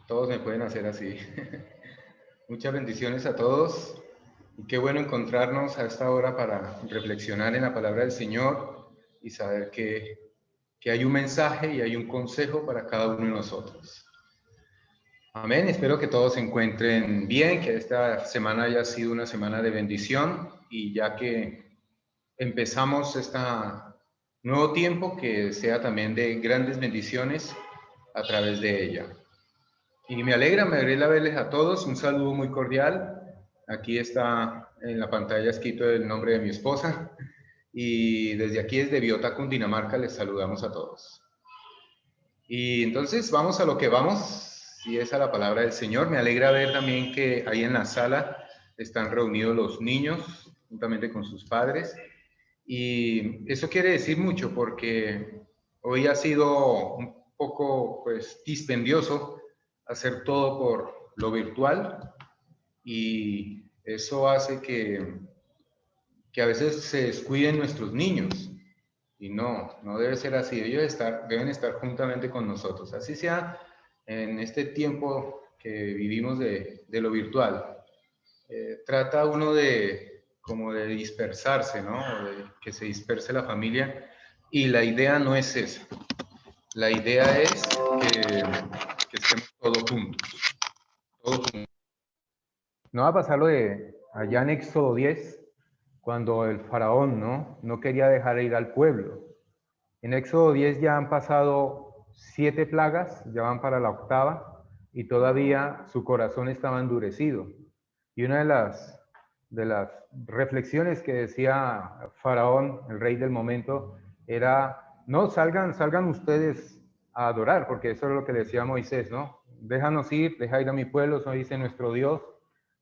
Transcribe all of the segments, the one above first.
Todos me pueden hacer así. Muchas bendiciones a todos y qué bueno encontrarnos a esta hora para reflexionar en la palabra del Señor y saber que hay un mensaje y hay un consejo para cada uno de nosotros. Amén. Espero que todos se encuentren bien, que esta semana haya sido una semana de bendición y ya que empezamos este nuevo tiempo, que sea también de grandes bendiciones a través de ella. Y me alegra verles a todos. Un saludo muy cordial. Aquí está en la pantalla escrito el nombre de mi esposa. Y desde aquí, desde Biota, Cundinamarca, les saludamos a todos. Y entonces vamos a lo que vamos, y es a la palabra del Señor. Me alegra ver también que ahí en la sala están reunidos los niños, juntamente con sus padres. Y eso quiere decir mucho porque hoy ha sido un poco, pues, dispendioso hacer todo por lo virtual, y eso hace que a veces se descuiden nuestros niños. Y no debe ser así. Ellos deben estar juntamente con nosotros. Así sea en este tiempo que vivimos de lo virtual. Trata uno como de dispersarse, ¿no? O de que se disperse la familia. Y la idea no es esa. La idea es que estemos todos juntos. Todos juntos. No va a pasar lo de allá en Éxodo 10, cuando el faraón no quería dejar ir al pueblo. En Éxodo 10 ya han pasado 7 plagas, ya van para la 8ª, y todavía su corazón estaba endurecido. Y una de las reflexiones que decía Faraón, el rey del momento, era: no, salgan ustedes a adorar, porque eso es lo que le decía Moisés, ¿no? Déjanos ir, deja ir a mi pueblo, eso dice nuestro Dios,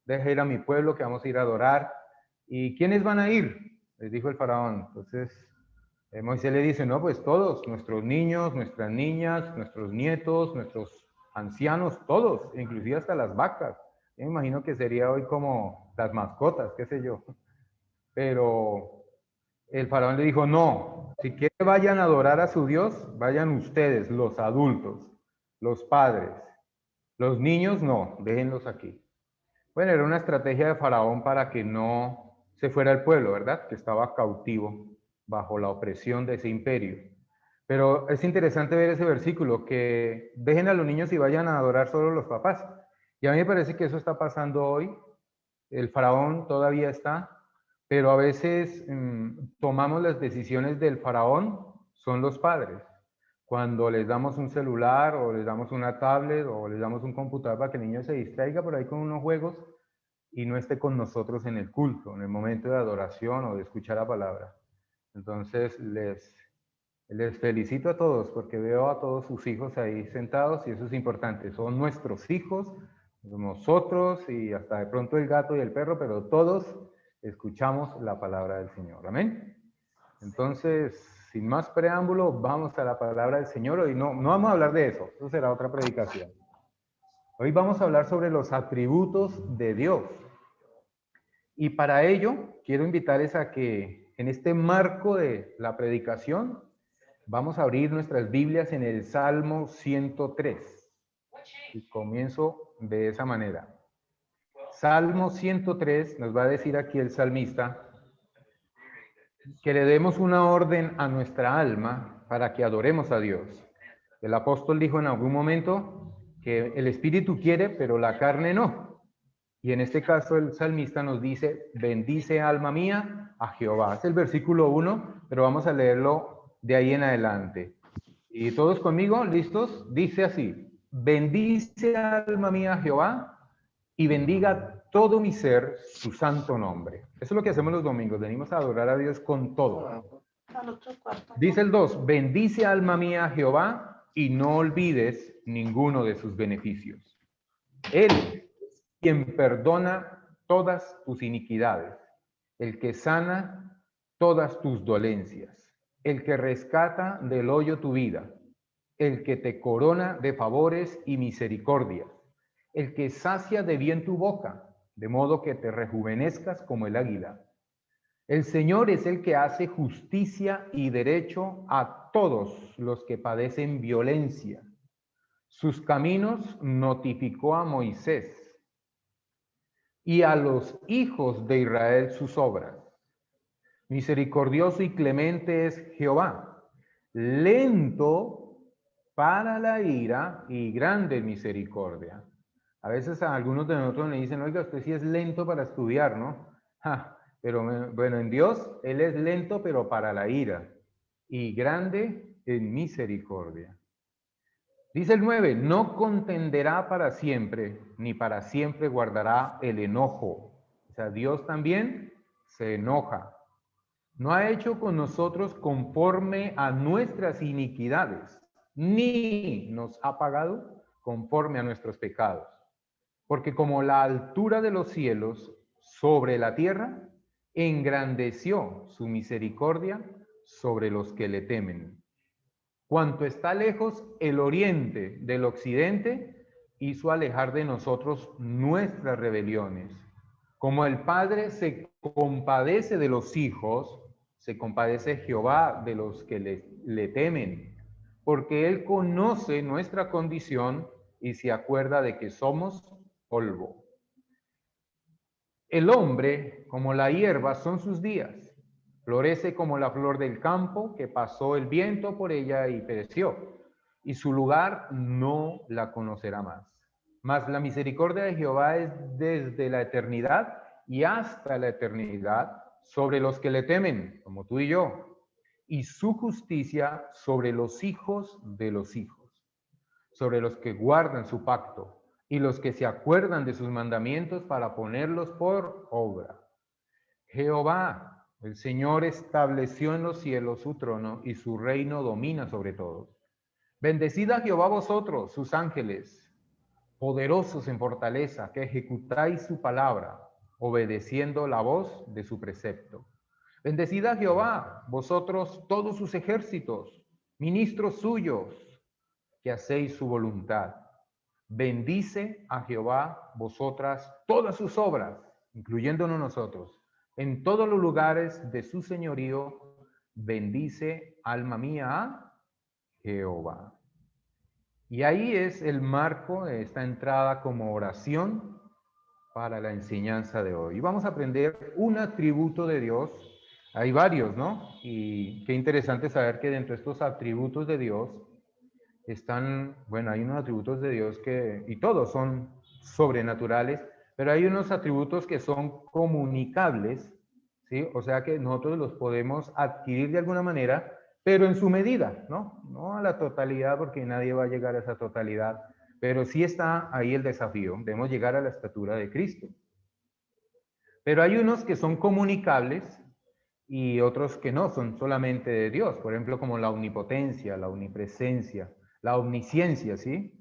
deja ir a mi pueblo que vamos a ir a adorar. ¿Y quiénes van a ir?, les dijo el faraón. Entonces Moisés le dice: no, pues todos, nuestros niños, nuestras niñas, nuestros nietos, nuestros ancianos, todos, inclusive hasta las vacas. Yo me imagino que sería hoy como las mascotas, qué sé yo. Pero el faraón le dijo: no, si quieren vayan a adorar a su Dios, vayan ustedes, los adultos, los padres. Los niños no, déjenlos aquí. Bueno, era una estrategia de Faraón para que no se fuera el pueblo, ¿verdad? Que estaba cautivo bajo la opresión de ese imperio. Pero es interesante ver ese versículo, que dejen a los niños y vayan a adorar solo los papás. Y a mí me parece que eso está pasando hoy. El faraón todavía está, pero a veces tomamos las decisiones del faraón, son los padres. Cuando les damos un celular o les damos una tablet o les damos un computador para que el niño se distraiga por ahí con unos juegos y no esté con nosotros en el culto, en el momento de adoración o de escuchar la palabra. Entonces les felicito a todos porque veo a todos sus hijos ahí sentados, y eso es importante. Son nuestros hijos, nosotros y hasta de pronto el gato y el perro, pero todos escuchamos la palabra del Señor. Amén. Entonces, sin más preámbulo, vamos a la palabra del Señor. Hoy no vamos a hablar de eso será otra predicación. Hoy vamos a hablar sobre los atributos de Dios. Y para ello, quiero invitarles a que en este marco de la predicación, vamos a abrir nuestras Biblias en el Salmo 103. Y comienzo de esa manera. Salmo 103 nos va a decir aquí el salmista que le demos una orden a nuestra alma para que adoremos a Dios. El apóstol dijo en algún momento que el espíritu quiere, pero la carne no. Y en este caso el salmista nos dice: bendice alma mía a Jehová. Es el versículo 1, pero vamos a leerlo de ahí en adelante. Y todos conmigo, ¿listos? Dice así: bendice alma mía a Jehová y bendiga todo mi ser su santo nombre. Eso es lo que hacemos los domingos, venimos a adorar a Dios con todo. Dice el 2, bendice alma mía a Jehová y no olvides ninguno de sus beneficios. Él es quien perdona todas tus iniquidades, el que sana todas tus dolencias, el que rescata del hoyo tu vida, el que te corona de favores y misericordias, el que sacia de bien tu boca, de modo que te rejuvenezcas como el águila. El Señor es el que hace justicia y derecho a todos los que padecen violencia. Sus caminos notificó a Moisés y a los hijos de Israel sus obras. Misericordioso y clemente es Jehová, lento para la ira y grande en misericordia. A veces a algunos de nosotros le dicen, oiga, usted sí es lento para estudiar, ¿no? Pero bueno, en Dios Él es lento pero para la ira y grande en misericordia. Dice el 9, no contenderá para siempre, ni para siempre guardará el enojo. O sea, Dios también se enoja. No ha hecho con nosotros conforme a nuestras iniquidades, ni nos ha pagado conforme a nuestros pecados. Porque como la altura de los cielos sobre la tierra, engrandeció su misericordia sobre los que le temen. Cuanto está lejos el oriente del occidente, hizo alejar de nosotros nuestras rebeliones. Como el Padre se compadece de los hijos, se compadece Jehová de los que le temen, porque Él conoce nuestra condición y se acuerda de que somos polvo. El hombre, como la hierba, son sus días. Florece como la flor del campo, que pasó el viento por ella y pereció, y su lugar no la conocerá más. Mas la misericordia de Jehová es desde la eternidad y hasta la eternidad sobre los que le temen, como tú y yo, y su justicia sobre los hijos de los hijos, sobre los que guardan su pacto y los que se acuerdan de sus mandamientos para ponerlos por obra. Jehová, el Señor, estableció en los cielos su trono y su reino domina sobre todos. Bendecid a Jehová vosotros, sus ángeles, poderosos en fortaleza, que ejecutáis su palabra, obedeciendo la voz de su precepto. Bendecid a Jehová, vosotros todos sus ejércitos, ministros suyos, que hacéis su voluntad. Bendice a Jehová vosotras todas sus obras, incluyéndonos nosotros. En todos los lugares de su señorío, bendice, alma mía, a Jehová. Y ahí es el marco de esta entrada como oración para la enseñanza de hoy. Y vamos a aprender un atributo de Dios. Hay varios, ¿no? Y qué interesante saber que dentro de estos atributos de Dios están, bueno, hay unos atributos de Dios y todos son sobrenaturales, pero hay unos atributos que son comunicables, ¿sí? O sea que nosotros los podemos adquirir de alguna manera, pero en su medida, ¿no? No a la totalidad, porque nadie va a llegar a esa totalidad, pero sí está ahí el desafío, debemos llegar a la estatura de Cristo. Pero hay unos que son comunicables y otros que no, son solamente de Dios, por ejemplo, como la omnipotencia, la omnipresencia, la omnisciencia, ¿sí?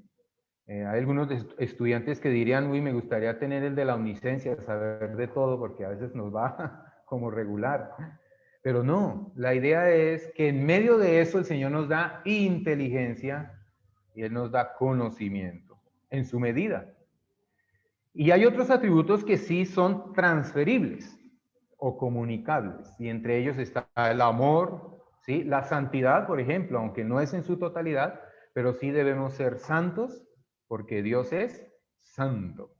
Hay algunos estudiantes que dirían, uy, me gustaría tener el de la omnisciencia, saber de todo, porque a veces nos va como regular. Pero no, la idea es que en medio de eso el Señor nos da inteligencia y Él nos da conocimiento, en su medida. Y hay otros atributos que sí son transferibles o comunicables, y entre ellos está el amor, ¿sí? La santidad, por ejemplo, aunque no es en su totalidad, pero sí debemos ser santos porque Dios es santo.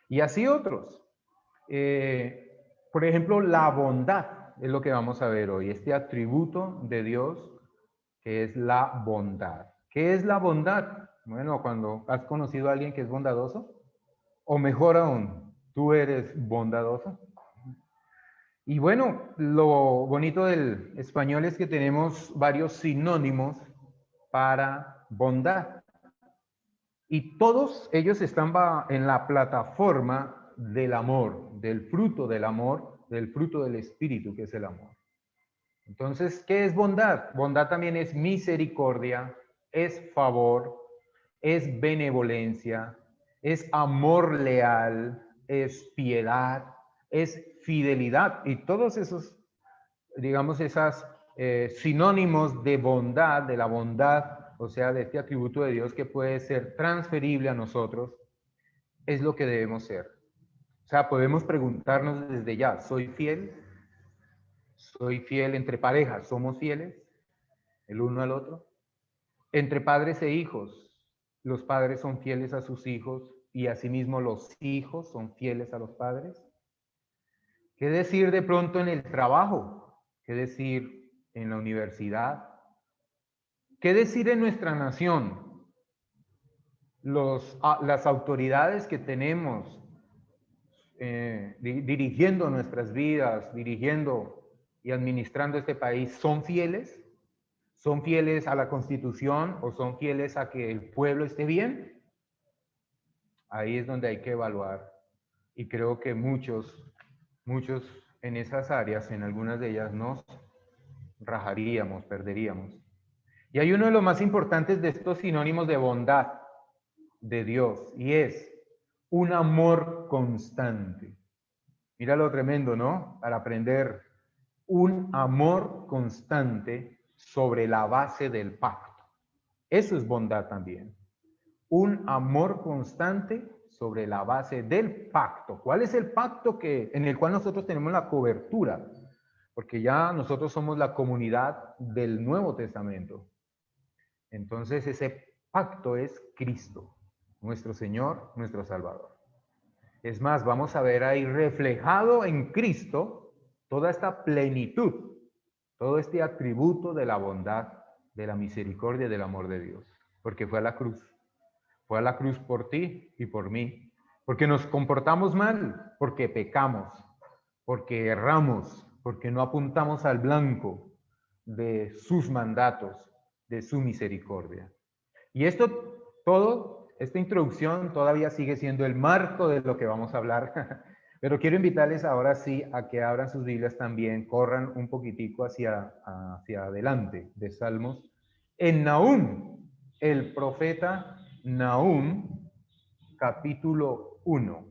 Y así otros. Por ejemplo, la bondad es lo que vamos a ver hoy, este atributo de Dios que es la bondad. ¿Qué es la bondad? Bueno, cuando has conocido a alguien que es bondadoso, o mejor aún, tú eres bondadoso. Y bueno, lo bonito del español es que tenemos varios sinónimos para bondad. Y todos ellos están en la plataforma del amor, del fruto del amor, del fruto del espíritu que es el amor. Entonces, ¿qué es bondad? Bondad también es misericordia, es favor, es benevolencia, es amor leal, es piedad, es fidelidad. Y todos esos, digamos, esas sinónimos de bondad, de la bondad, o sea, de este atributo de Dios que puede ser transferible a nosotros, es lo que debemos ser. O sea, podemos preguntarnos desde ya, ¿soy fiel? ¿Soy fiel entre parejas? ¿Somos fieles el uno al otro? Entre padres e hijos, los padres son fieles a sus hijos y asimismo los hijos son fieles a los padres? ¿Qué decir de pronto en el trabajo? ¿Qué decir en la universidad? ¿Qué decir en nuestra nación? Las autoridades que tenemos dirigiendo nuestras vidas, dirigiendo y administrando este país, ¿son fieles? ¿Son fieles a la Constitución o son fieles a que el pueblo esté bien? Ahí es donde hay que evaluar. Y creo que muchos en esas áreas, en algunas de ellas, nos rajaríamos, perderíamos. Y hay uno de los más importantes de estos sinónimos de bondad de Dios, y es un amor constante. Mira lo tremendo, ¿no? Para aprender un amor constante sobre la base del pacto. Eso es bondad también. Un amor constante sobre la base del pacto. ¿Cuál es el pacto en el cual nosotros tenemos la cobertura? Porque ya nosotros somos la comunidad del Nuevo Testamento. Entonces ese pacto es Cristo, nuestro Señor, nuestro Salvador. Es más, vamos a ver ahí reflejado en Cristo toda esta plenitud, todo este atributo de la bondad, de la misericordia y del amor de Dios. Porque fue a la cruz. Fue a la cruz por ti y por mí. Porque nos comportamos mal, porque pecamos, porque erramos, porque no apuntamos al blanco de sus mandatos, de su misericordia. Y esta introducción todavía sigue siendo el marco de lo que vamos a hablar. Pero quiero invitarles ahora sí a que abran sus Biblias también, corran un poquitico hacia adelante de Salmos. En Nahum, el profeta Nahum, capítulo 1.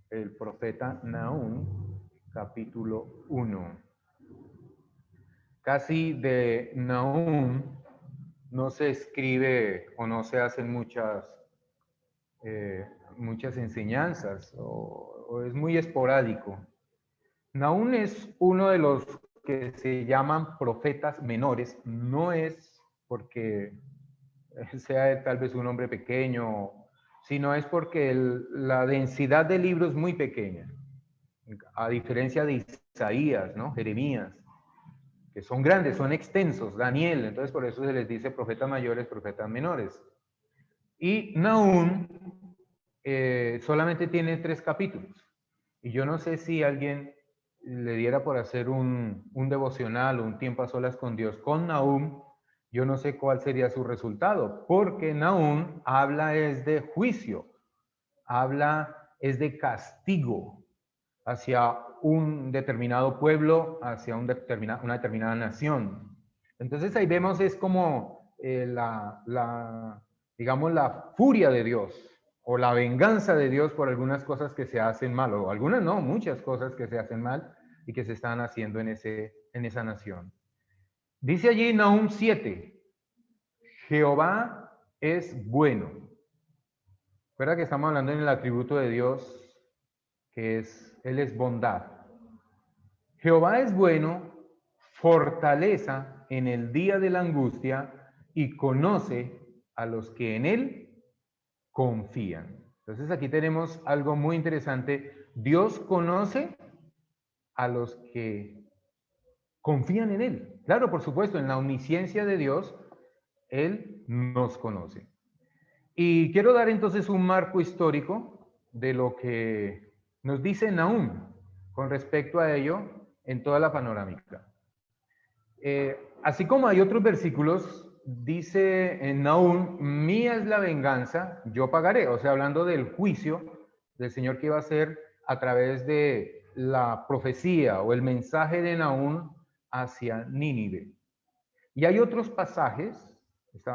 El profeta Nahum, capítulo 1. Casi de Nahum no se escribe o no se hacen muchas enseñanzas o es muy esporádico. Nahum es uno de los que se llaman profetas menores. No es porque sea tal vez un hombre pequeño, sino es porque la densidad del libro es muy pequeña, a diferencia de Isaías, ¿no? Jeremías, que son grandes, son extensos, Daniel, entonces por eso se les dice profetas mayores, profetas menores. Y Nahum solamente tiene 3 capítulos. Y yo no sé si alguien le diera por hacer un devocional o un tiempo a solas con Dios con Nahum, yo no sé cuál sería su resultado, porque Nahum habla es de juicio, habla es de castigo hacia un determinado pueblo, hacia una determinada nación. Entonces ahí vemos es como digamos, la furia de Dios o la venganza de Dios por algunas cosas que se hacen mal, o algunas no, muchas cosas que se hacen mal y que se están haciendo en esa nación. Dice allí Nahum 7, Jehová es bueno. Recuerda que estamos hablando en el atributo de Dios, que Él es bondad. Jehová es bueno, fortaleza en el día de la angustia y conoce a los que en Él confían. Entonces aquí tenemos algo muy interesante. Dios conoce a los que confían en Él. Claro, por supuesto, en la omnisciencia de Dios, Él nos conoce. Y quiero dar entonces un marco histórico de lo que nos dice Nahum con respecto a ello en toda la panorámica. Así como hay otros versículos, dice en Nahum, mía es la venganza, yo pagaré. O sea, hablando del juicio del Señor que iba a hacer a través de la profecía o el mensaje de Nahum hacia Nínive. Y hay otros pasajes.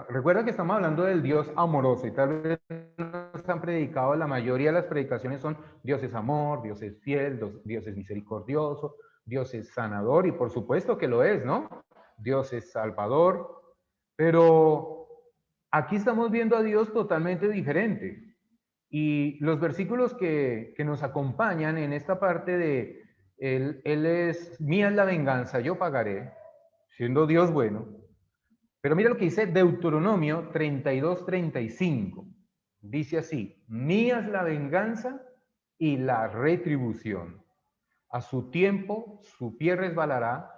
Recuerda que estamos hablando del Dios amoroso y tal vez nos han predicado, la mayoría de las predicaciones son Dios es amor, Dios es fiel, Dios es misericordioso, Dios es sanador y por supuesto que lo es, ¿no? Dios es salvador, pero aquí estamos viendo a Dios totalmente diferente. Y los versículos que nos acompañan en esta parte de Él es, mía es la venganza, yo pagaré, siendo Dios bueno. Pero mira lo que dice Deuteronomio 32:35. Dice así: mía es la venganza y la retribución. A su tiempo su pie resbalará,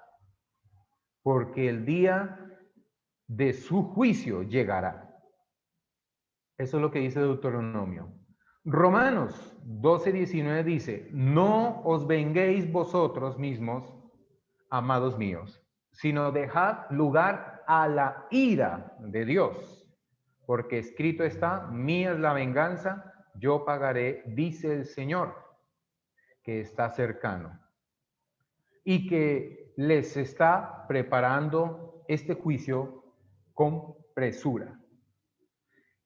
porque el día de su juicio llegará. Eso es lo que dice Deuteronomio. Romanos 12:19 dice: no os venguéis vosotros mismos, amados míos, sino dejad lugar a la ira de Dios, porque escrito está: mía es la venganza, yo pagaré, dice el Señor, que está cercano y que les está preparando este juicio con presura.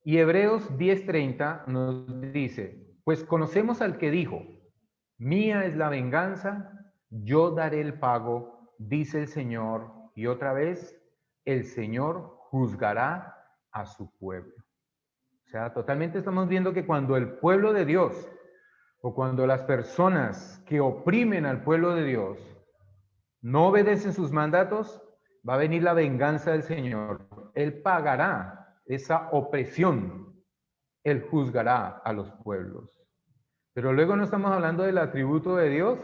Y Hebreos 10:30 nos dice: pues conocemos al que dijo: mía es la venganza, yo daré el pago, dice el Señor. Y otra vez, el Señor juzgará a su pueblo. O sea, totalmente estamos viendo que cuando el pueblo de Dios, o cuando las personas que oprimen al pueblo de Dios no obedecen sus mandatos, va a venir la venganza del Señor. Él pagará esa opresión. Él juzgará a los pueblos. Pero luego no estamos hablando del atributo de Dios,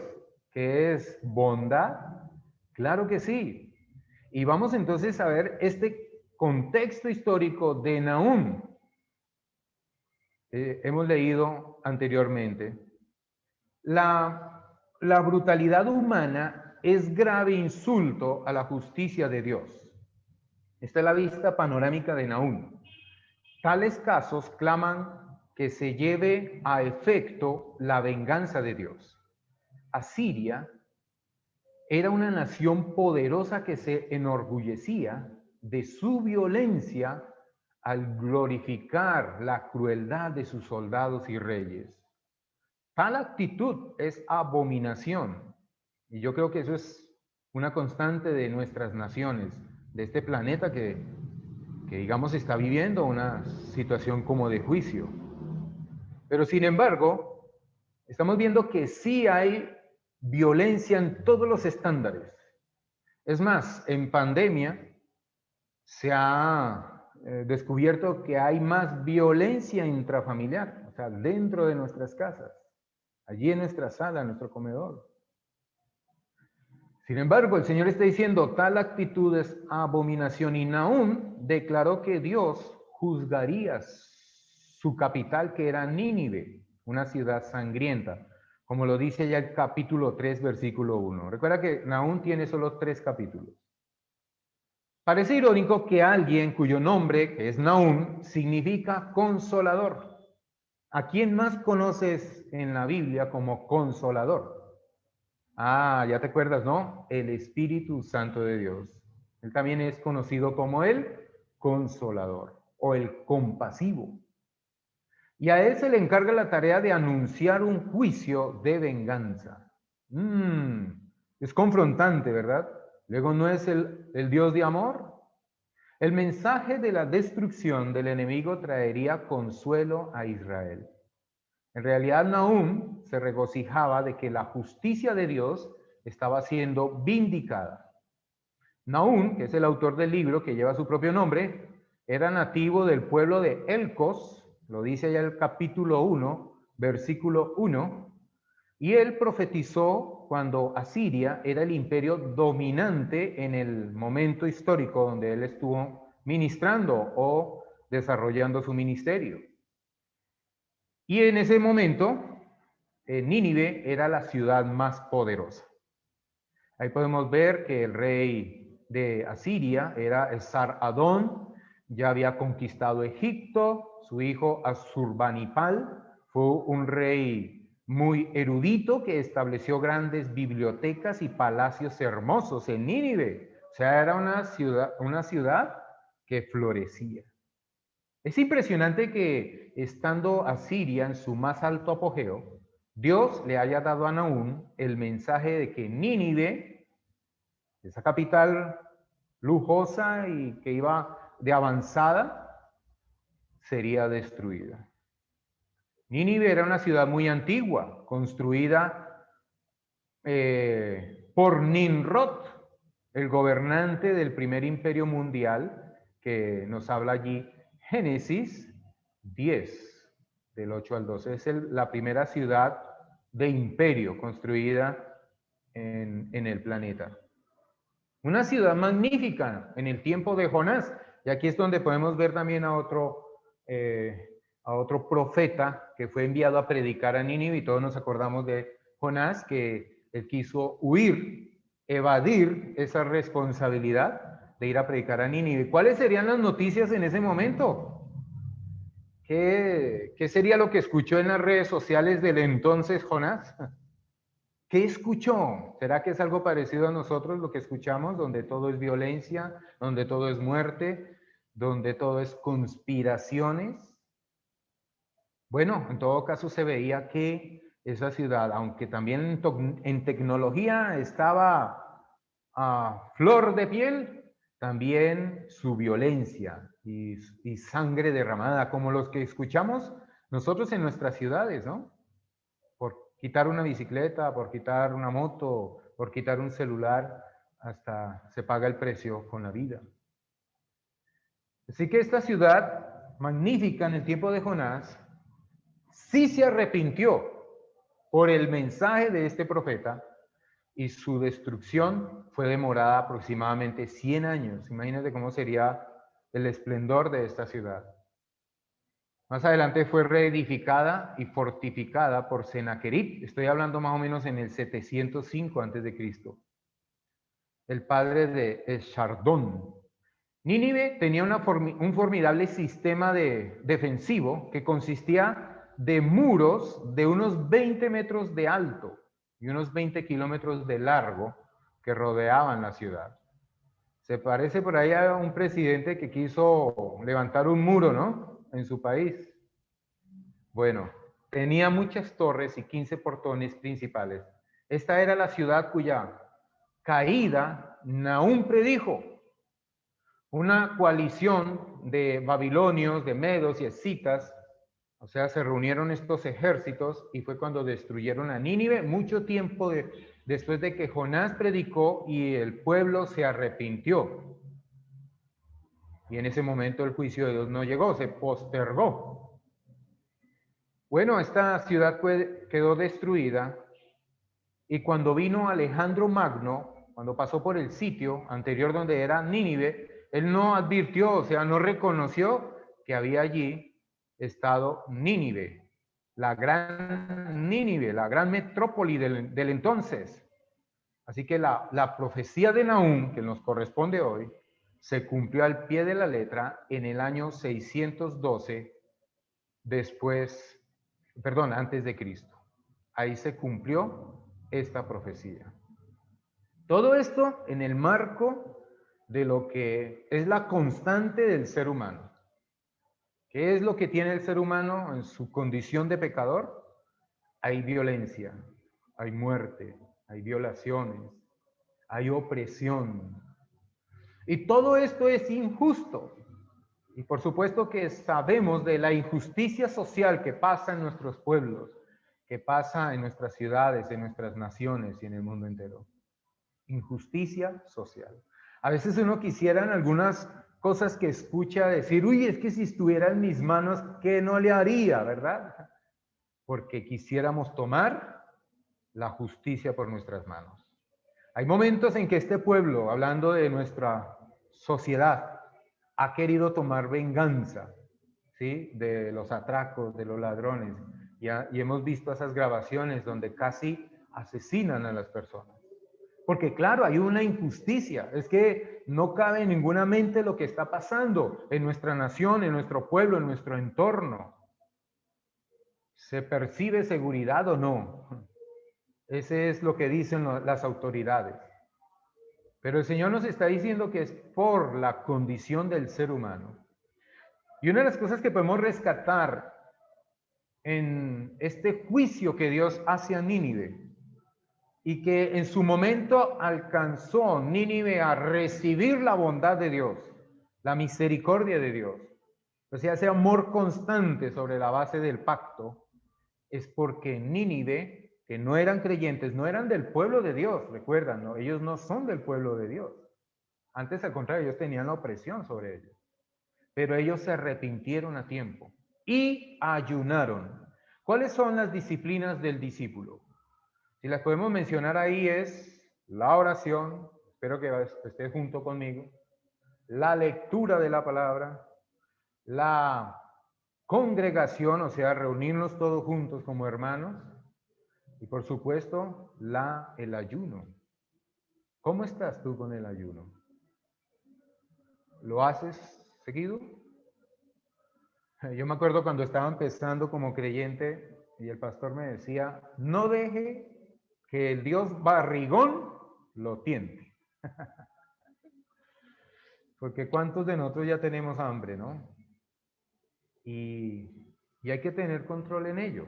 que es bondad. Claro que sí. Y vamos entonces a ver este contexto histórico de Nahum. Hemos leído anteriormente. La brutalidad humana es grave insulto a la justicia de Dios. Esta es la vista panorámica de Nahum. Tales casos claman que se lleve a efecto la venganza de Dios. Asiria era una nación poderosa que se enorgullecía de su violencia al glorificar la crueldad de sus soldados y reyes. Tal actitud es abominación. Y yo creo que eso es una constante de nuestras naciones, de este planeta que digamos está viviendo una situación como de juicio. Pero sin embargo, estamos viendo que sí hay violencia en todos los estándares. Es más, en pandemia se ha descubierto que hay más violencia intrafamiliar, o sea, dentro de nuestras casas, allí en nuestra sala, en nuestro comedor. Sin embargo, el Señor está diciendo, tal actitud es abominación, y Nahum declaró que Dios juzgaría su capital, que era Nínive, una ciudad sangrienta, como lo dice ya el capítulo 3, versículo 1. Recuerda que Nahum tiene solo 3 capítulos. Parece irónico que alguien cuyo nombre, que es Nahum, significa consolador. ¿A quién más conoces en la Biblia como consolador? Ah, ya te acuerdas, ¿no? El Espíritu Santo de Dios. Él también es conocido como el consolador o el compasivo. Y a él se le encarga la tarea de anunciar un juicio de venganza. Es confrontante, ¿verdad? Luego, ¿no es el Dios de amor? El mensaje de la destrucción del enemigo traería consuelo a Israel. En realidad, Nahum se regocijaba de que la justicia de Dios estaba siendo vindicada. Nahum, que es el autor del libro que lleva su propio nombre, era nativo del pueblo de Elcos, lo dice allá el capítulo 1, versículo 1, y él profetizó cuando Asiria era el imperio dominante en el momento histórico donde él estuvo ministrando o desarrollando su ministerio. Y en ese momento, Nínive era la ciudad más poderosa. Ahí podemos ver que el rey de Asiria era Esar-Adón, ya había conquistado Egipto. Su hijo Asurbanipal fue un rey muy erudito que estableció grandes bibliotecas y palacios hermosos en Nínive. O sea, era una ciudad que florecía. Es impresionante que estando Asiria en su más alto apogeo, Dios le haya dado a Nahum el mensaje de que Nínive, esa capital lujosa y que iba de avanzada, sería destruida. Nínive era una ciudad muy antigua, construida por Nimrod, el gobernante del primer imperio mundial, que nos habla allí Génesis 10, del 8 al 12. Es la primera ciudad de imperio construida en el planeta. Una ciudad magnífica en el tiempo de Jonás. Y aquí es donde podemos ver también a otro profeta que fue enviado a predicar a Nínive, y todos nos acordamos de Jonás, que él quiso huir, evadir esa responsabilidad de ir a predicar a Nínive. ¿Cuáles serían las noticias en ese momento? ¿Qué sería lo que escuchó en las redes sociales del entonces Jonás? ¿Qué escuchó? ¿Será que es algo parecido a nosotros lo que escuchamos, donde todo es violencia, donde todo es muerte, donde todo es conspiraciones? Bueno, en todo caso se veía que esa ciudad, aunque también en tecnología estaba a flor de piel, también su violencia y sangre derramada, como los que escuchamos nosotros en nuestras ciudades, ¿no? Por quitar una bicicleta, por quitar una moto, por quitar un celular, hasta se paga el precio con la vida. Así que esta ciudad magnífica en el tiempo de Jonás sí se arrepintió por el mensaje de este profeta, y su destrucción fue demorada aproximadamente 100 años. Imagínense cómo sería el esplendor de esta ciudad. Más adelante fue reedificada y fortificada por Sennacherib. Estoy hablando más o menos en el 705 a.C., el padre de Esardón. Nínive tenía un formidable sistema defensivo que consistía de muros de unos 20 metros de alto y unos 20 kilómetros de largo que rodeaban la ciudad. Se parece por ahí a un presidente que quiso levantar un muro, ¿no?, en su país. Bueno, tenía muchas torres y 15 portones principales. Esta era la ciudad cuya caída Nahum predijo. Una coalición de babilonios, de medos y escitas, o sea, se reunieron estos ejércitos y fue cuando destruyeron a Nínive, mucho tiempo después de que Jonás predicó y el pueblo se arrepintió. Y en ese momento el juicio de Dios no llegó, se postergó. Bueno, esta ciudad quedó destruida, y cuando vino Alejandro Magno, cuando pasó por el sitio anterior donde era Nínive, él no advirtió, o sea, no reconoció que había allí estado Nínive, la gran metrópoli del entonces. Así que la profecía de Nahum, que nos corresponde hoy, se cumplió al pie de la letra en el año 612 antes de Cristo. Ahí se cumplió esta profecía. Todo esto en el marco de lo que es la constante del ser humano. ¿Qué es lo que tiene el ser humano en su condición de pecador? Hay violencia, hay muerte, hay violaciones, hay opresión. Y todo esto es injusto. Y por supuesto que sabemos de la injusticia social que pasa en nuestros pueblos, que pasa en nuestras ciudades, en nuestras naciones y en el mundo entero. Injusticia social. A veces uno quisiera en algunas cosas que escucha decir, uy, es que si estuviera en mis manos, ¿qué no le haría, verdad? Porque quisiéramos tomar la justicia por nuestras manos. Hay momentos en que este pueblo, hablando de nuestra sociedad, ha querido tomar venganza, ¿sí?, de los atracos, de los ladrones, y hemos visto esas grabaciones donde casi asesinan a las personas. Porque claro, hay una injusticia, es que no cabe en ninguna mente lo que está pasando en nuestra nación, en nuestro pueblo, en nuestro entorno. ¿Se percibe seguridad o no? Ese es lo que dicen las autoridades. Pero el Señor nos está diciendo que es por la condición del ser humano. Y una de las cosas que podemos rescatar en este juicio que Dios hace a Nínive, y que en su momento alcanzó Nínive a recibir la bondad de Dios, la misericordia de Dios, o sea, ese amor constante sobre la base del pacto, es porque Nínive, que no eran creyentes, no eran del pueblo de Dios, recuerdan, ¿no? Ellos no son del pueblo de Dios. Antes, al contrario, ellos tenían la opresión sobre ellos. pero ellos se arrepintieron a tiempo y ayunaron. ¿Cuáles son las disciplinas del discípulo? Si las podemos mencionar ahí es la oración, espero que esté junto conmigo, la lectura de la palabra, la congregación, o sea, reunirnos todos juntos como hermanos, y por supuesto, el ayuno. ¿Cómo estás tú con el ayuno? ¿Lo haces seguido? Yo me acuerdo cuando estaba empezando como creyente y el pastor me decía, no deje que el Dios barrigón lo tiente. Porque ¿cuántos de nosotros ya tenemos hambre, no? Y hay que tener control en ello.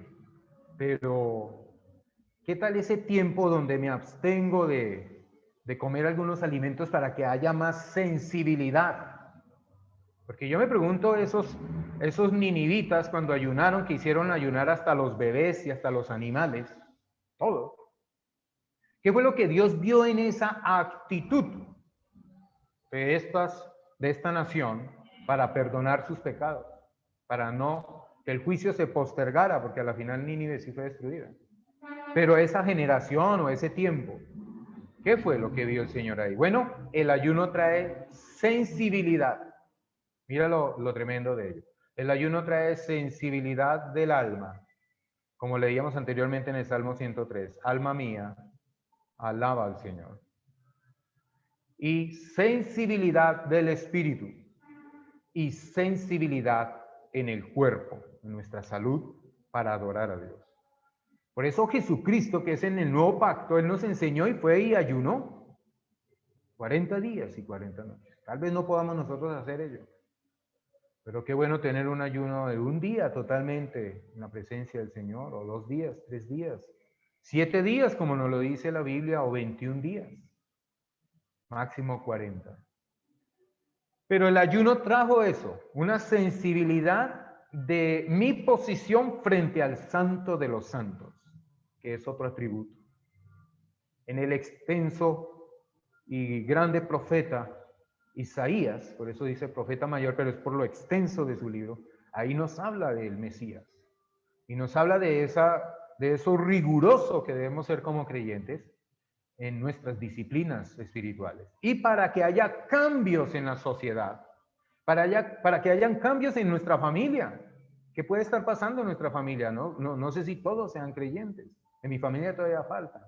Pero, ¿qué tal ese tiempo donde me abstengo de comer algunos alimentos para que haya más sensibilidad? Porque yo me pregunto, esos ninivitas cuando ayunaron, que hicieron ayunar hasta los bebés y hasta los animales, todo. ¿Qué fue lo que Dios vio en esa actitud de esta nación para perdonar sus pecados? Para no que el juicio se postergara, porque a la final Nínive sí fue destruida. Pero esa generación o ese tiempo, ¿qué fue lo que vio el Señor ahí? Bueno, el ayuno trae sensibilidad. Mira lo tremendo de ello. El ayuno trae sensibilidad del alma, como leíamos anteriormente en el Salmo 103. Alma mía, alaba al Señor. Y sensibilidad del espíritu. Y sensibilidad en el cuerpo, en nuestra salud, para adorar a Dios. Por eso Jesucristo, que es en el nuevo pacto, Él nos enseñó y fue y ayunó 40 días y 40 noches. Tal vez no podamos nosotros hacer ello, pero qué bueno tener un ayuno de un día totalmente en la presencia del Señor, o 2 días, 3 días, 7 días, como nos lo dice la Biblia, o 21 días, máximo 40. Pero el ayuno trajo eso, una sensibilidad de mi posición frente al Santo de los Santos, que es otro atributo. En el extenso y grande profeta Isaías, por eso dice profeta mayor, pero es por lo extenso de su libro, ahí nos habla del Mesías y nos habla de eso riguroso que debemos ser como creyentes en nuestras disciplinas espirituales. Y para que haya cambios en la sociedad, para que hayan cambios en nuestra familia. ¿Qué puede estar pasando en nuestra familia? No sé si todos sean creyentes. En mi familia todavía falta.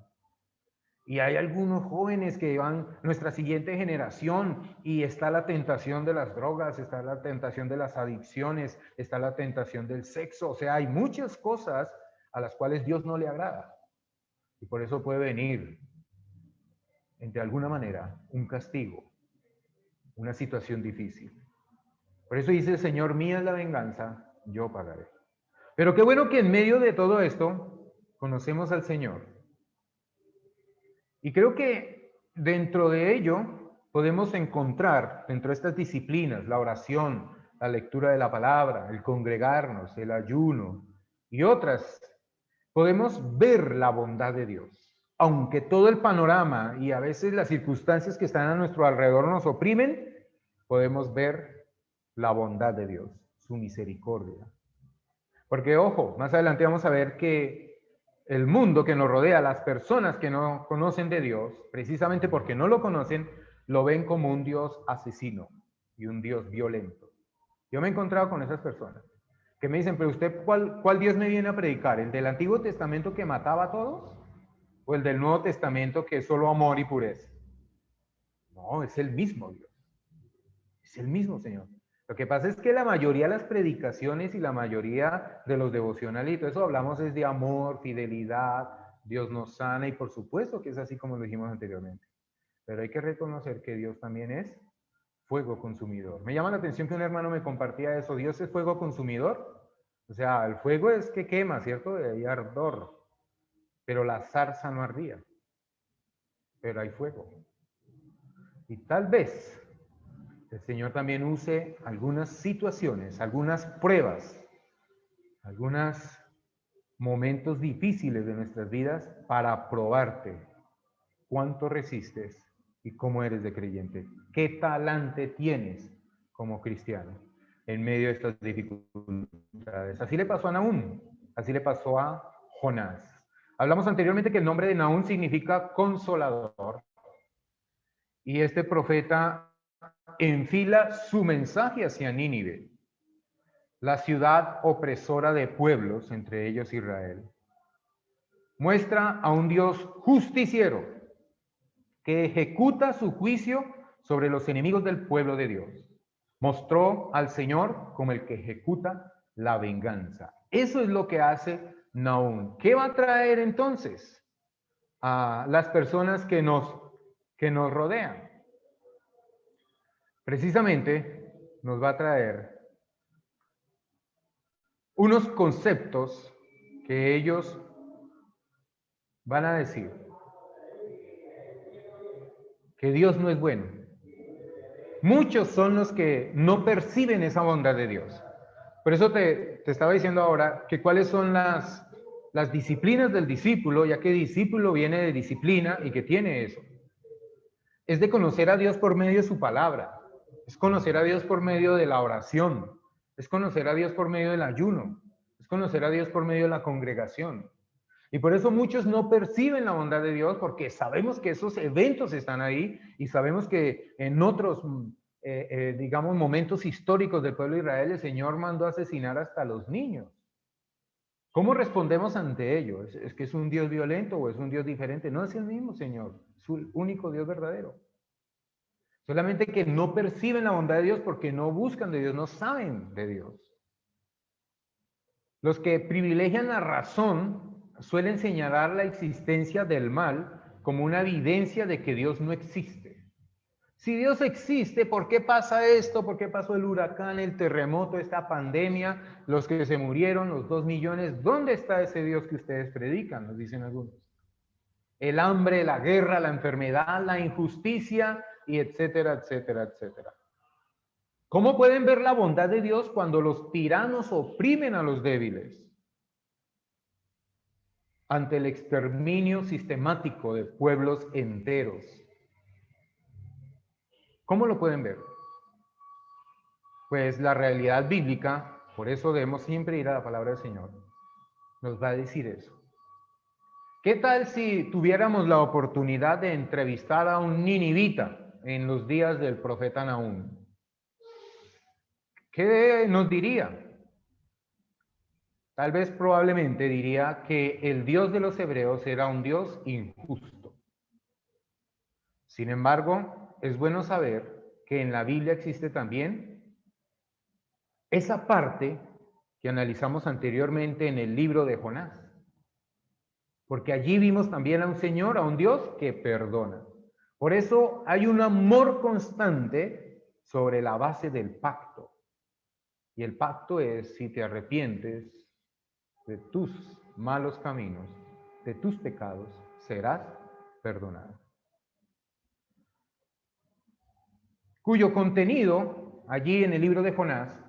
Y hay algunos jóvenes que van, nuestra siguiente generación, y está la tentación de las drogas, está la tentación de las adicciones, está la tentación del sexo. O sea, hay muchas cosas a las cuales Dios no le agrada. Y por eso puede venir, de alguna manera, un castigo, una situación difícil. Por eso dice el Señor, mía es la venganza, yo pagaré. Pero qué bueno que en medio de todo esto conocemos al Señor. Y creo que dentro de ello podemos encontrar, dentro de estas disciplinas, la oración, la lectura de la palabra, el congregarnos, el ayuno y otras, podemos ver la bondad de Dios. Aunque todo el panorama y a veces las circunstancias que están a nuestro alrededor nos oprimen, podemos ver la bondad de Dios, su misericordia. Porque, ojo, más adelante vamos a ver que el mundo que nos rodea, las personas que no conocen de Dios, precisamente porque no lo conocen, lo ven como un Dios asesino y un Dios violento. Yo me he encontrado con esas personas que me dicen, pero usted, ¿cuál Dios me viene a predicar? ¿El del Antiguo Testamento que mataba a todos? ¿O el del Nuevo Testamento que es solo amor y pureza? No, es el mismo Dios. Es el mismo Señor. Lo que pasa es que la mayoría de las predicaciones y la mayoría de los devocionales y todo eso hablamos es de amor, fidelidad, Dios nos sana y por supuesto que es así como lo dijimos anteriormente. Pero hay que reconocer que Dios también es fuego consumidor. Me llama la atención que un hermano me compartía eso. ¿Dios es fuego consumidor? O sea, el fuego es que quema, ¿cierto? Hay ardor. Pero la zarza no ardía. Pero hay fuego. Y tal vez el Señor también use algunas situaciones, algunas pruebas, algunos momentos difíciles de nuestras vidas para probarte cuánto resistes y cómo eres de creyente, qué talante tienes como cristiano. en medio de estas dificultades. Así le pasó a Nahum, así le pasó a Jonás. Hablamos anteriormente que el nombre de Nahum significa consolador. Y este profeta enfila su mensaje hacia Nínive, la ciudad opresora de pueblos, entre ellos Israel. Muestra a un Dios justiciero que ejecuta su juicio sobre los enemigos del pueblo de Dios. Mostró al Señor como el que ejecuta la venganza. Eso es lo que hace Nahum. ¿Qué va a traer entonces a las personas que nos rodean? Precisamente nos va a traer unos conceptos que ellos van a decir que Dios no es bueno. Muchos son los que no perciben esa bondad de Dios. Por eso te estaba diciendo ahora que cuáles son las disciplinas del discípulo, ya que discípulo viene de disciplina y que tiene eso. Es de conocer a Dios por medio de su palabra. Es conocer a Dios por medio de la oración. Es conocer a Dios por medio del ayuno. Es conocer a Dios por medio de la congregación. Y por eso muchos no perciben la bondad de Dios, porque sabemos que esos eventos están ahí y sabemos que en otros, digamos, momentos históricos del pueblo de Israel, el Señor mandó a asesinar hasta a los niños. ¿Cómo respondemos ante ello? ¿Es que es un Dios violento o es un Dios diferente? No, es el mismo Señor, es el único Dios verdadero. Solamente que no perciben la bondad de Dios porque no buscan de Dios, no saben de Dios. Los que privilegian la razón suelen señalar la existencia del mal como una evidencia de que Dios no existe. Si Dios existe, ¿por qué pasa esto? ¿Por qué pasó el huracán, el terremoto, esta pandemia, los que se murieron, los 2 millones? ¿Dónde está ese Dios que ustedes predican? Nos dicen algunos. El hambre, la guerra, la enfermedad, la injusticia, y etcétera, etcétera, etcétera. ¿Cómo pueden ver la bondad de Dios cuando los tiranos oprimen a los débiles? Ante el exterminio sistemático de pueblos enteros. ¿Cómo lo pueden ver? Pues la realidad bíblica, por eso debemos siempre ir a la palabra del Señor, nos va a decir eso. ¿Qué tal si tuviéramos la oportunidad de entrevistar a un ninivita en los días del profeta Nahum? ¿Qué nos diría? Tal vez probablemente diría que el Dios de los hebreos era un Dios injusto. Sin embargo, es bueno saber que en la Biblia existe también esa parte que analizamos anteriormente en el libro de Jonás. Porque allí vimos también a un Señor, a un Dios que perdona. Por eso hay un amor constante sobre la base del pacto. Y el pacto es, si te arrepientes de tus malos caminos, de tus pecados, serás perdonado. Cuyo contenido, allí en el libro de Jonás,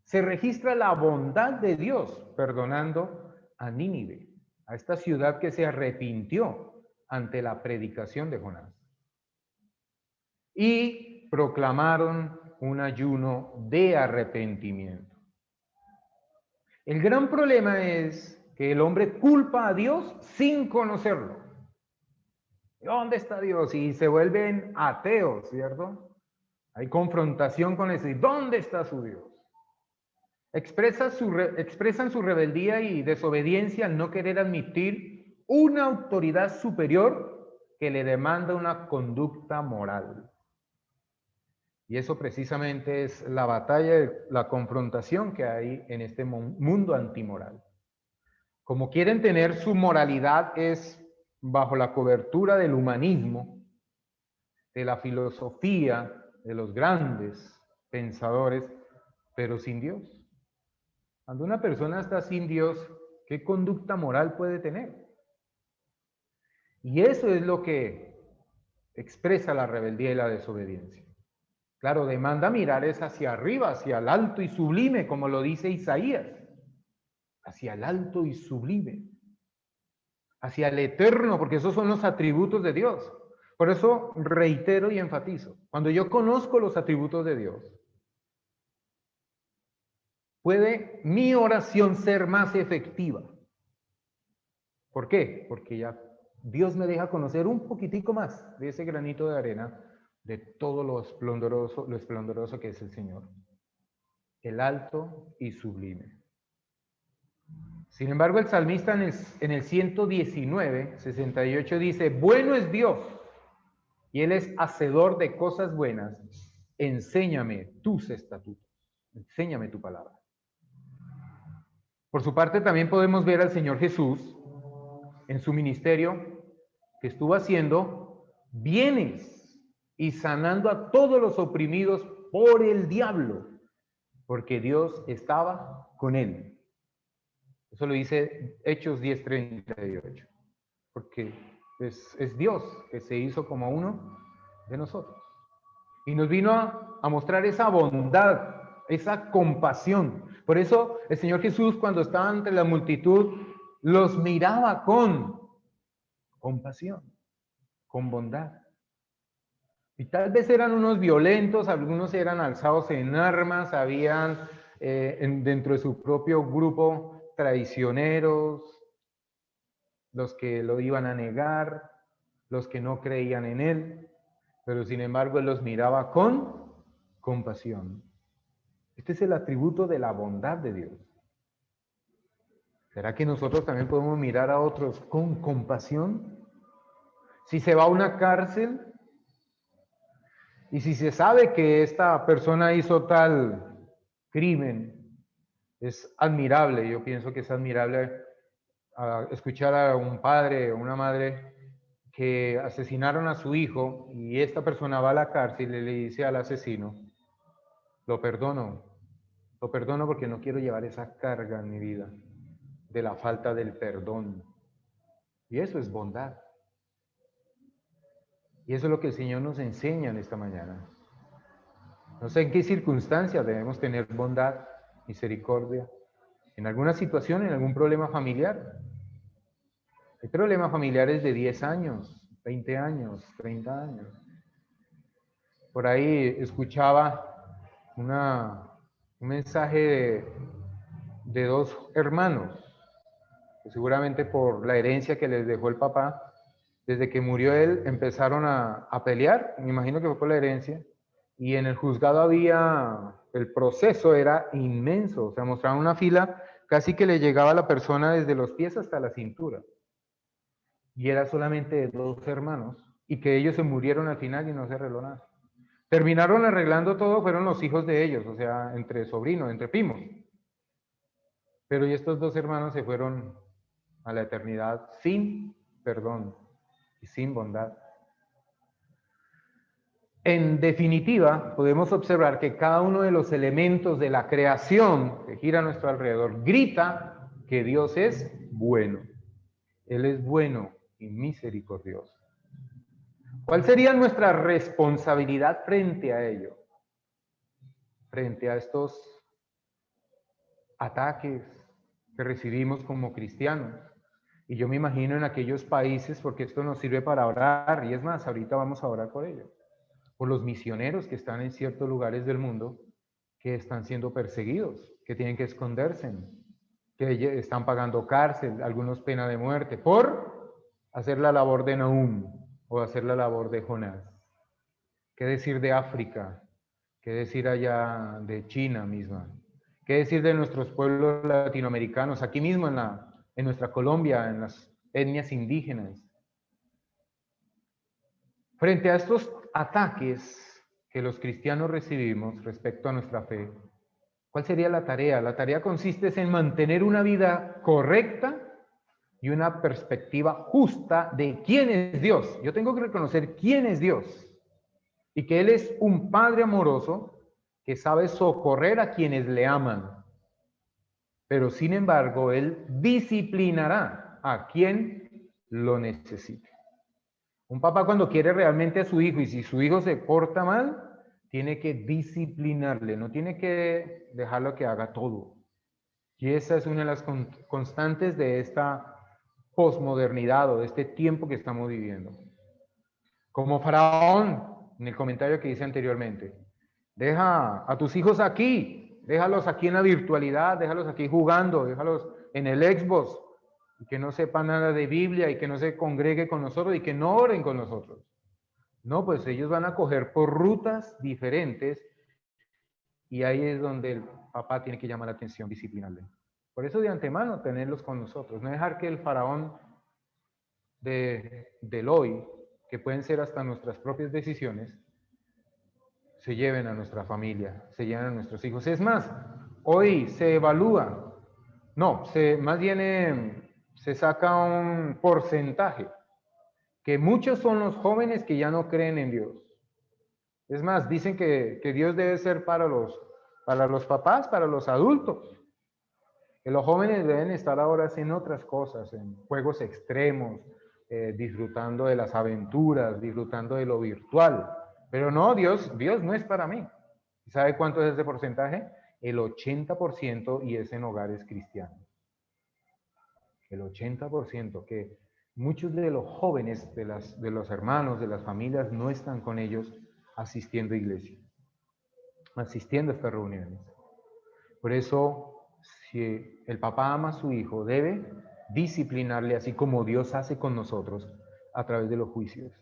se registra la bondad de Dios perdonando a Nínive, a esta ciudad que se arrepintió ante la predicación de Jonás. Y proclamaron un ayuno de arrepentimiento. El gran problema es que el hombre culpa a Dios sin conocerlo. ¿Dónde está Dios? Y se vuelven ateos, ¿cierto? Hay confrontación con eso. ¿Y dónde está su Dios? Expresan su rebeldía y desobediencia al no querer admitir una autoridad superior que le demanda una conducta moral. Y eso precisamente es la batalla, la confrontación que hay en este mundo antimoral. Como quieren tener su moralidad es bajo la cobertura del humanismo, de la filosofía, de los grandes pensadores, pero sin Dios. Cuando una persona está sin Dios, ¿qué conducta moral puede tener? Y eso es lo que expresa la rebeldía y la desobediencia. Claro, demanda mirar es hacia arriba, hacia el alto y sublime, como lo dice Isaías. Hacia el alto y sublime. Hacia el eterno, porque esos son los atributos de Dios. Por eso reitero y enfatizo, cuando yo conozco los atributos de Dios, puede mi oración ser más efectiva. ¿Por qué? Porque ya Dios me deja conocer un poquitico más de ese granito de arena, de todo lo esplendoroso que es el Señor, el alto y sublime. Sin embargo, el salmista en el 119, 68 dice, bueno es Dios, y Él es hacedor de cosas buenas, enséñame tus estatutos, enséñame tu palabra. Por su parte, también podemos ver al Señor Jesús en su ministerio, que estuvo haciendo bienes y sanando a todos los oprimidos por el diablo, porque Dios estaba con él. Eso lo dice Hechos 10:38, porque es Dios que se hizo como uno de nosotros. Y nos vino a mostrar esa bondad, esa compasión. Por eso el Señor Jesús, cuando estaba ante la multitud, los miraba con compasión, con bondad. Y tal vez eran unos violentos, algunos eran alzados en armas, habían dentro de su propio grupo traicioneros, los que lo iban a negar, los que no creían en él, pero sin embargo él los miraba con compasión. Este es el atributo de la bondad de Dios. ¿Será que nosotros también podemos mirar a otros con compasión? Si se va a una cárcel y si se sabe que esta persona hizo tal crimen, es admirable, yo pienso que es admirable escuchar a un padre o una madre que asesinaron a su hijo y esta persona va a la cárcel y le dice al asesino, lo perdono porque no quiero llevar esa carga en mi vida de la falta del perdón. Y eso es bondad. Y eso es lo que el Señor nos enseña en esta mañana. No sé en qué circunstancias debemos tener bondad, misericordia. En alguna situación, en algún problema familiar. Hay problemas familiares de 10 años, 20 años, 30 años. Por ahí escuchaba un mensaje de dos hermanos, que seguramente por la herencia que les dejó el papá, desde que murió él empezaron a pelear, me imagino que fue por la herencia, y en el juzgado el proceso era inmenso, o sea, mostraban una fila casi que le llegaba a la persona desde los pies hasta la cintura. Y era solamente de dos hermanos, y que ellos se murieron al final y no se arregló nada. Terminaron arreglando todo, fueron los hijos de ellos, o sea, entre sobrinos, entre primos. Pero y estos dos hermanos se fueron a la eternidad sin perdón y sin bondad. En definitiva, podemos observar que cada uno de los elementos de la creación que gira a nuestro alrededor grita que Dios es bueno. Él es bueno y misericordioso. ¿Cuál sería nuestra responsabilidad frente a ello? Frente a estos ataques que recibimos como cristianos. Y yo me imagino en aquellos países, porque esto nos sirve para orar, y es más, ahorita vamos a orar por ello, por los misioneros que están en ciertos lugares del mundo, que están siendo perseguidos, que tienen que esconderse, que están pagando cárcel, algunos pena de muerte, por hacer la labor de Nahum o hacer la labor de Jonás. ¿Qué decir de África? ¿Qué decir allá de China misma? ¿Qué decir de nuestros pueblos latinoamericanos, aquí mismo en nuestra Colombia, en las etnias indígenas? Frente a estos ataques que los cristianos recibimos respecto a nuestra fe, ¿cuál sería la tarea? La tarea consiste en mantener una vida correcta y una perspectiva justa de quién es Dios. Yo tengo que reconocer quién es Dios y que Él es un Padre amoroso que sabe socorrer a quienes le aman. Pero sin embargo, Él disciplinará a quien lo necesite. Un papá cuando quiere realmente a su hijo y si su hijo se porta mal, tiene que disciplinarle, no tiene que dejarlo que haga todo. Y esa es una de las constantes de esta posmodernidad o de este tiempo que estamos viviendo. Como Faraón, en el comentario que hice anteriormente, deja a tus hijos aquí Déjalos aquí en la virtualidad, déjalos aquí jugando, déjalos en el Xbox, y que no sepan nada de Biblia y que no se congregue con nosotros y que no oren con nosotros. No, pues ellos van a coger por rutas diferentes y ahí es donde el papá tiene que llamar la atención, disciplinarle. Por eso de antemano tenerlos con nosotros, no dejar que el faraón del hoy, que pueden ser hasta nuestras propias decisiones, se lleven a nuestra familia, se lleven a nuestros hijos. Es más, hoy se evalúa, no, más bien se saca un porcentaje, que muchos son los jóvenes que ya no creen en Dios. Es más, dicen que Dios debe ser para los papás, para los adultos. Que los jóvenes deben estar ahora en otras cosas, en juegos extremos, disfrutando de las aventuras, disfrutando de lo virtual. Pero no, Dios no es para mí. ¿Sabe cuánto es ese porcentaje? El 80% y es en hogares cristianos. El 80%, que muchos de los jóvenes, de los hermanos, de las familias, no están con ellos asistiendo a iglesia, asistiendo a estas reuniones. Por eso, si el papá ama a su hijo, debe disciplinarle así como Dios hace con nosotros a través de los juicios.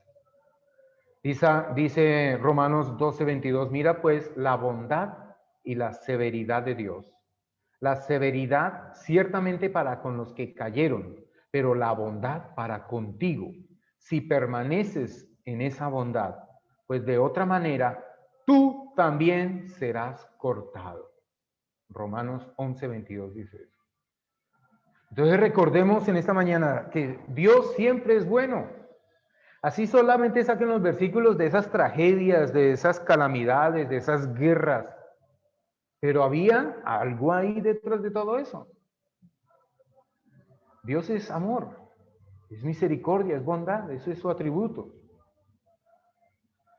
Dice Romanos 12:22, mira pues la bondad y la severidad de Dios. La severidad ciertamente para con los que cayeron, pero la bondad para contigo. Si permaneces en esa bondad, pues de otra manera tú también serás cortado. Romanos 11:22 dice eso. Entonces recordemos en esta mañana que Dios siempre es bueno. Así solamente saquen los versículos de esas tragedias, de esas calamidades, de esas guerras. Pero había algo ahí detrás de todo eso. Dios es amor, es misericordia, es bondad, eso es su atributo.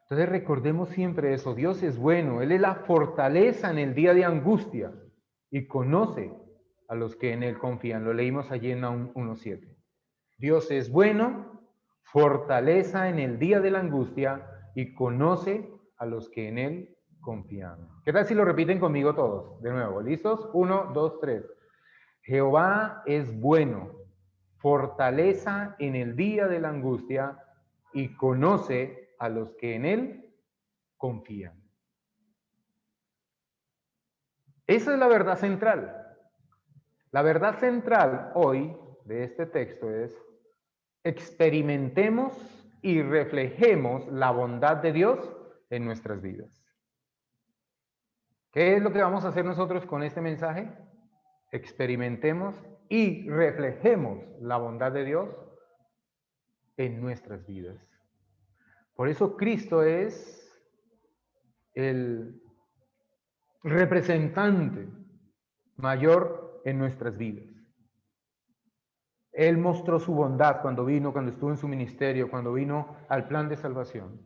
Entonces recordemos siempre eso, Dios es bueno, Él es la fortaleza en el día de angustia y conoce a los que en Él confían. Lo leímos allí en 1:7. Dios es bueno, fortaleza en el día de la angustia y conoce a los que en Él confían. ¿Qué tal si lo repiten conmigo todos? De nuevo, ¿listos? 1, 2, 3. Jehová es bueno, fortaleza en el día de la angustia y conoce a los que en Él confían. Esa es la verdad central. La verdad central hoy de este texto es: experimentemos y reflejemos la bondad de Dios en nuestras vidas. ¿Qué es lo que vamos a hacer nosotros con este mensaje? Experimentemos y reflejemos la bondad de Dios en nuestras vidas. Por eso Cristo es el representante mayor en nuestras vidas. Él mostró su bondad cuando estuvo en su ministerio, cuando vino al plan de salvación.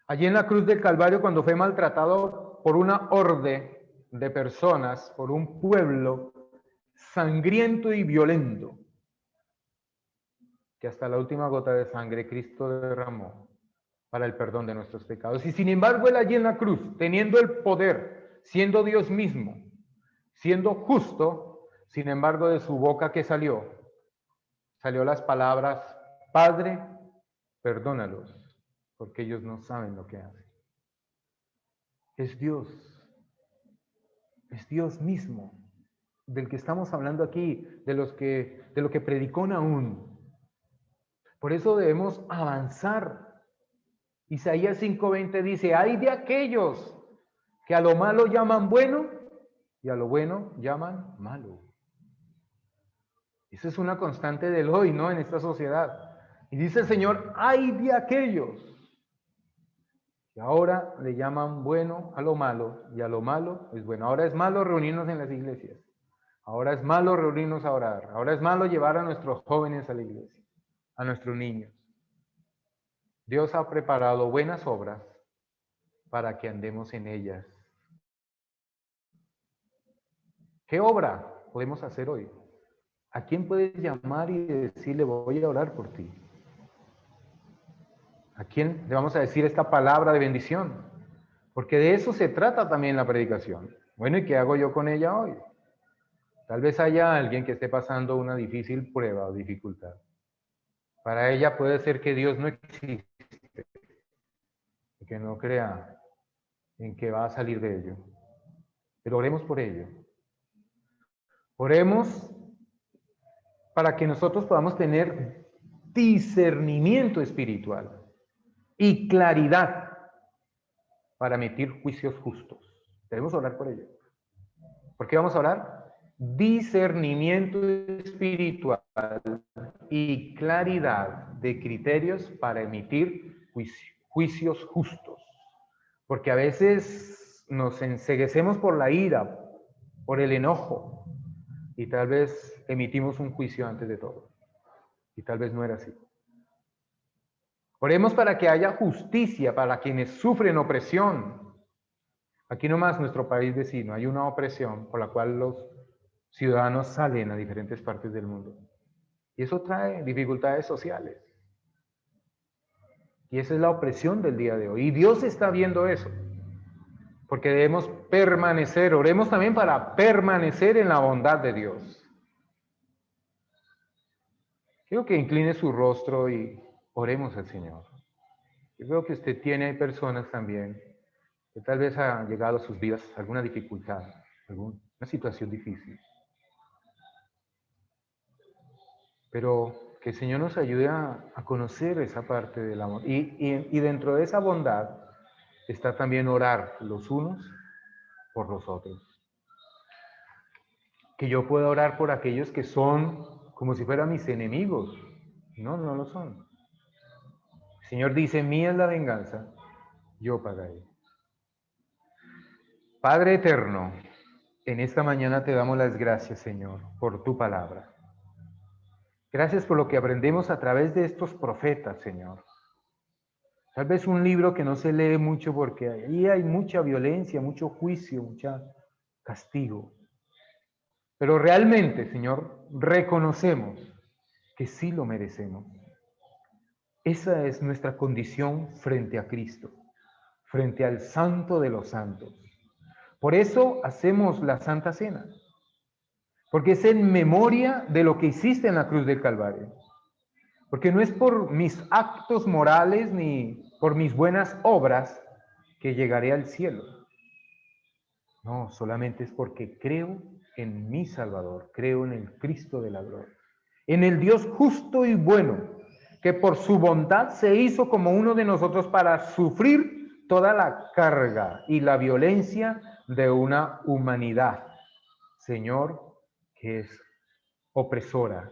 Allí en la cruz del Calvario, cuando fue maltratado por una horde de personas, por un pueblo sangriento y violento, que hasta la última gota de sangre Cristo derramó para el perdón de nuestros pecados. Y sin embargo, Él allí en la cruz, teniendo el poder, siendo Dios mismo, siendo justo, sin embargo, de su boca que salió las palabras: Padre, perdónalos, porque ellos no saben lo que hacen. Es Dios mismo, del que estamos hablando aquí, de lo que predicó Nahum. Por eso debemos avanzar. Isaías 5:20 dice: hay de aquellos que a lo malo llaman bueno y a lo bueno llaman malo. Esa es una constante del hoy, ¿no? En esta sociedad. Y dice el Señor: hay de aquellos que ahora le llaman bueno a lo malo y a lo malo es bueno. Ahora es malo reunirnos en las iglesias. Ahora es malo reunirnos a orar. Ahora es malo llevar a nuestros jóvenes a la iglesia, a nuestros niños. Dios ha preparado buenas obras para que andemos en ellas. ¿Qué obra podemos hacer hoy? ¿A quién puedes llamar y decirle: voy a orar por ti? ¿A quién le vamos a decir esta palabra de bendición? Porque de eso se trata también la predicación. Bueno, ¿y qué hago yo con ella hoy? Tal vez haya alguien que esté pasando una difícil prueba o dificultad. Para ella puede ser que Dios no existe, que no crea en que va a salir de ello. Pero oremos por ello. Oremos para que nosotros podamos tener discernimiento espiritual y claridad para emitir juicios justos. Debemos orar por ello. ¿Por qué vamos a orar? Discernimiento espiritual y claridad de criterios para emitir juicios justos. Porque a veces nos enceguecemos por la ira, por el enojo, y tal vez emitimos un juicio antes de todo. Y tal vez no era así. Oremos para que haya justicia para quienes sufren opresión. Aquí nomás, nuestro país vecino, hay una opresión por la cual los ciudadanos salen a diferentes partes del mundo. Y eso trae dificultades sociales. Y esa es la opresión del día de hoy. Y Dios está viendo eso. Porque debemos permanecer. Oremos también para permanecer en la bondad de Dios. Quiero que incline su rostro y oremos al Señor. Yo veo que usted tiene personas también que tal vez ha llegado a sus vidas alguna dificultad, alguna situación difícil. Pero que el Señor nos ayude a conocer esa parte del amor. Y dentro de esa bondad está también orar los unos por los otros. Que yo pueda orar por aquellos que son como si fueran mis enemigos. No, no lo son. El Señor dice, mía es la venganza, yo pagaré. Padre eterno, en esta mañana te damos las gracias, Señor, por tu palabra. Gracias por lo que aprendemos a través de estos profetas, Señor. Tal vez un libro que no se lee mucho porque ahí hay mucha violencia, mucho juicio, mucho castigo. Pero realmente, Señor, reconocemos que sí lo merecemos. Esa es nuestra condición frente a Cristo, frente al Santo de los Santos. Por eso hacemos la Santa Cena, porque es en memoria de lo que hiciste en la cruz del Calvario. Porque no es por mis actos morales ni por mis buenas obras que llegaré al cielo. No, solamente es porque creo en mi Salvador, creo en el Cristo de la gloria, en el Dios justo y bueno, que por su bondad se hizo como uno de nosotros para sufrir toda la carga y la violencia de una humanidad, Señor, que es opresora,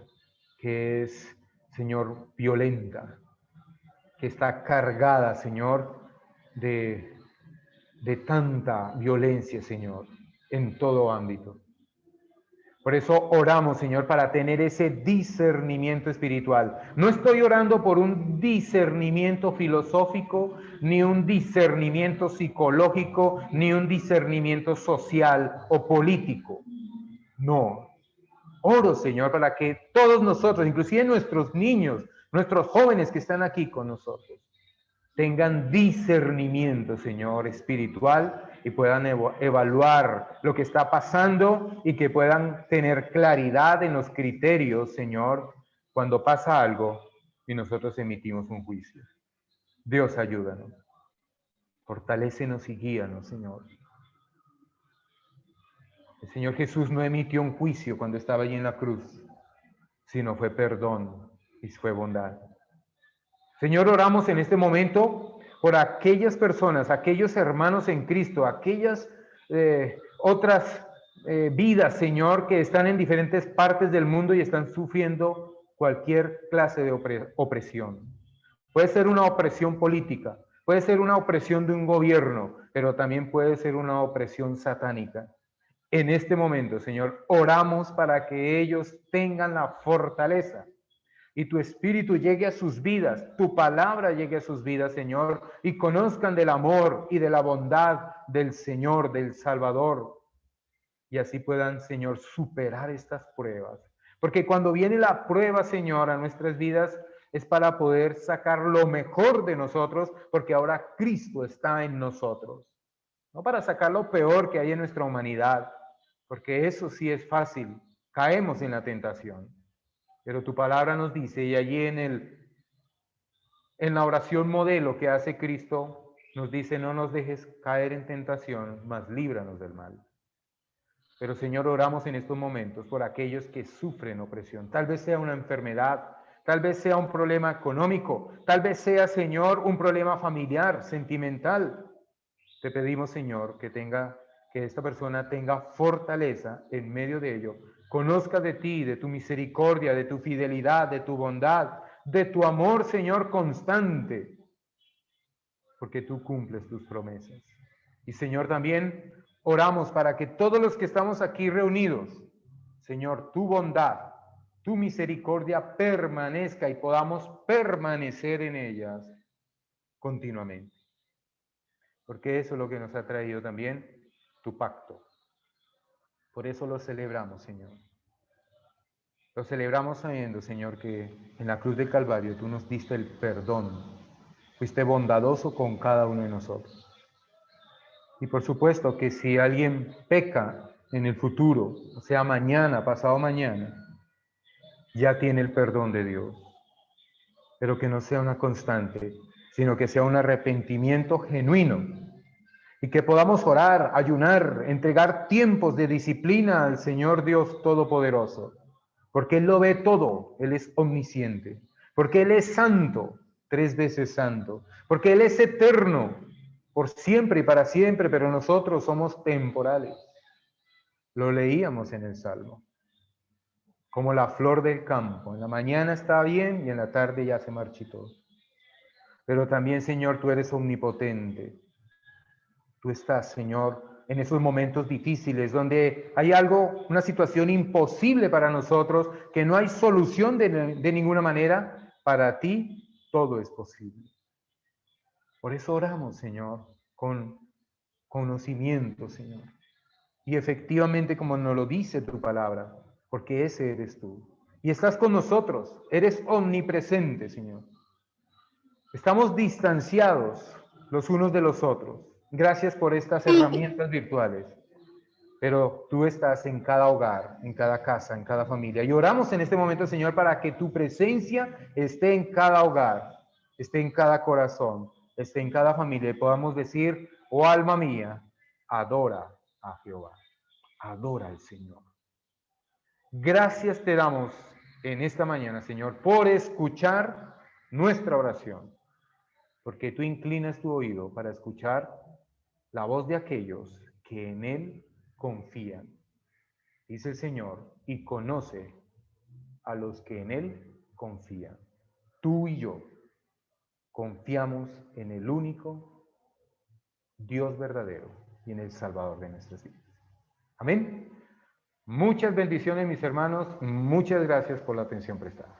que es, Señor, violenta, que está cargada, Señor, de tanta violencia, Señor, en todo ámbito. Por eso oramos, Señor, para tener ese discernimiento espiritual. No estoy orando por un discernimiento filosófico, ni un discernimiento psicológico, ni un discernimiento social o político. No. Oro, Señor, para que todos nosotros, inclusive nuestros niños, nuestros jóvenes que están aquí con nosotros, tengan discernimiento, Señor, espiritual y puedan evaluar lo que está pasando y que puedan tener claridad en los criterios, Señor, cuando pasa algo y nosotros emitimos un juicio. Dios, ayúdanos. Fortalécenos y guíanos, Señor. El Señor Jesús no emitió un juicio cuando estaba allí en la cruz, sino fue perdón y fue bondad. Señor, oramos en este momento por aquellas personas, aquellos hermanos en Cristo, aquellas otras vidas, Señor, que están en diferentes partes del mundo y están sufriendo cualquier clase de opresión. Puede ser una opresión política, puede ser una opresión de un gobierno, pero también puede ser una opresión satánica. En este momento, Señor, oramos para que ellos tengan la fortaleza y tu espíritu llegue a sus vidas, tu palabra llegue a sus vidas, Señor, y conozcan del amor y de la bondad del Señor, del Salvador, y así puedan, Señor, superar estas pruebas. Porque cuando viene la prueba, Señor, a nuestras vidas, es para poder sacar lo mejor de nosotros, porque ahora Cristo está en nosotros. no para sacar lo peor que hay en nuestra humanidad, porque eso sí es fácil, caemos en la tentación. Pero tu palabra nos dice, y allí en la oración modelo que hace Cristo, nos dice, no nos dejes caer en tentación, mas líbranos del mal. Pero Señor, oramos en estos momentos por aquellos que sufren opresión. Tal vez sea una enfermedad, tal vez sea un problema económico, tal vez sea, Señor, un problema familiar, sentimental. Te pedimos, Señor, que esta persona tenga fortaleza en medio de ello. Conozca de ti, de tu misericordia, de tu fidelidad, de tu bondad, de tu amor, Señor, constante, porque tú cumples tus promesas. Y Señor, también oramos para que todos los que estamos aquí reunidos, Señor, tu bondad, tu misericordia permanezca y podamos permanecer en ellas continuamente. Porque eso es lo que nos ha traído también tu pacto. Por eso lo celebramos, Señor. Lo celebramos sabiendo, Señor, que en la cruz del Calvario tú nos diste el perdón. Fuiste bondadoso con cada uno de nosotros. Y por supuesto que si alguien peca en el futuro, o sea, mañana, pasado mañana, ya tiene el perdón de Dios. Pero que no sea una constante, sino que sea un arrepentimiento genuino. Y que podamos orar, ayunar, entregar tiempos de disciplina al Señor Dios Todopoderoso. Porque Él lo ve todo, Él es omnisciente. Porque Él es santo, 3 veces santo. Porque Él es eterno, por siempre y para siempre, pero nosotros somos temporales. Lo leíamos en el Salmo. Como la flor del campo. En la mañana está bien y en la tarde ya se marchitó. Pero también, Señor, tú eres omnipotente. Tú estás, Señor, en esos momentos difíciles donde hay algo, una situación imposible para nosotros, que no hay solución de ninguna manera. Para ti todo es posible. Por eso oramos, Señor, con conocimiento, Señor. Y efectivamente, como nos lo dice tu palabra, porque ese eres tú. Y estás con nosotros, eres omnipresente, Señor. Estamos distanciados los unos de los otros. Gracias por estas herramientas virtuales. Pero tú estás en cada hogar, en cada casa, en cada familia. Y oramos en este momento, Señor, para que tu presencia esté en cada hogar, esté en cada corazón, esté en cada familia. Y podamos decir, oh alma mía, adora a Jehová. Adora al Señor. Gracias te damos en esta mañana, Señor, por escuchar nuestra oración. Porque tú inclinas tu oído para escuchar la voz de aquellos que en Él confían. Dice el Señor, y conoce a los que en Él confían. Tú y yo confiamos en el único Dios verdadero y en el Salvador de nuestras vidas. Amén. Muchas bendiciones, mis hermanos. Muchas gracias por la atención prestada.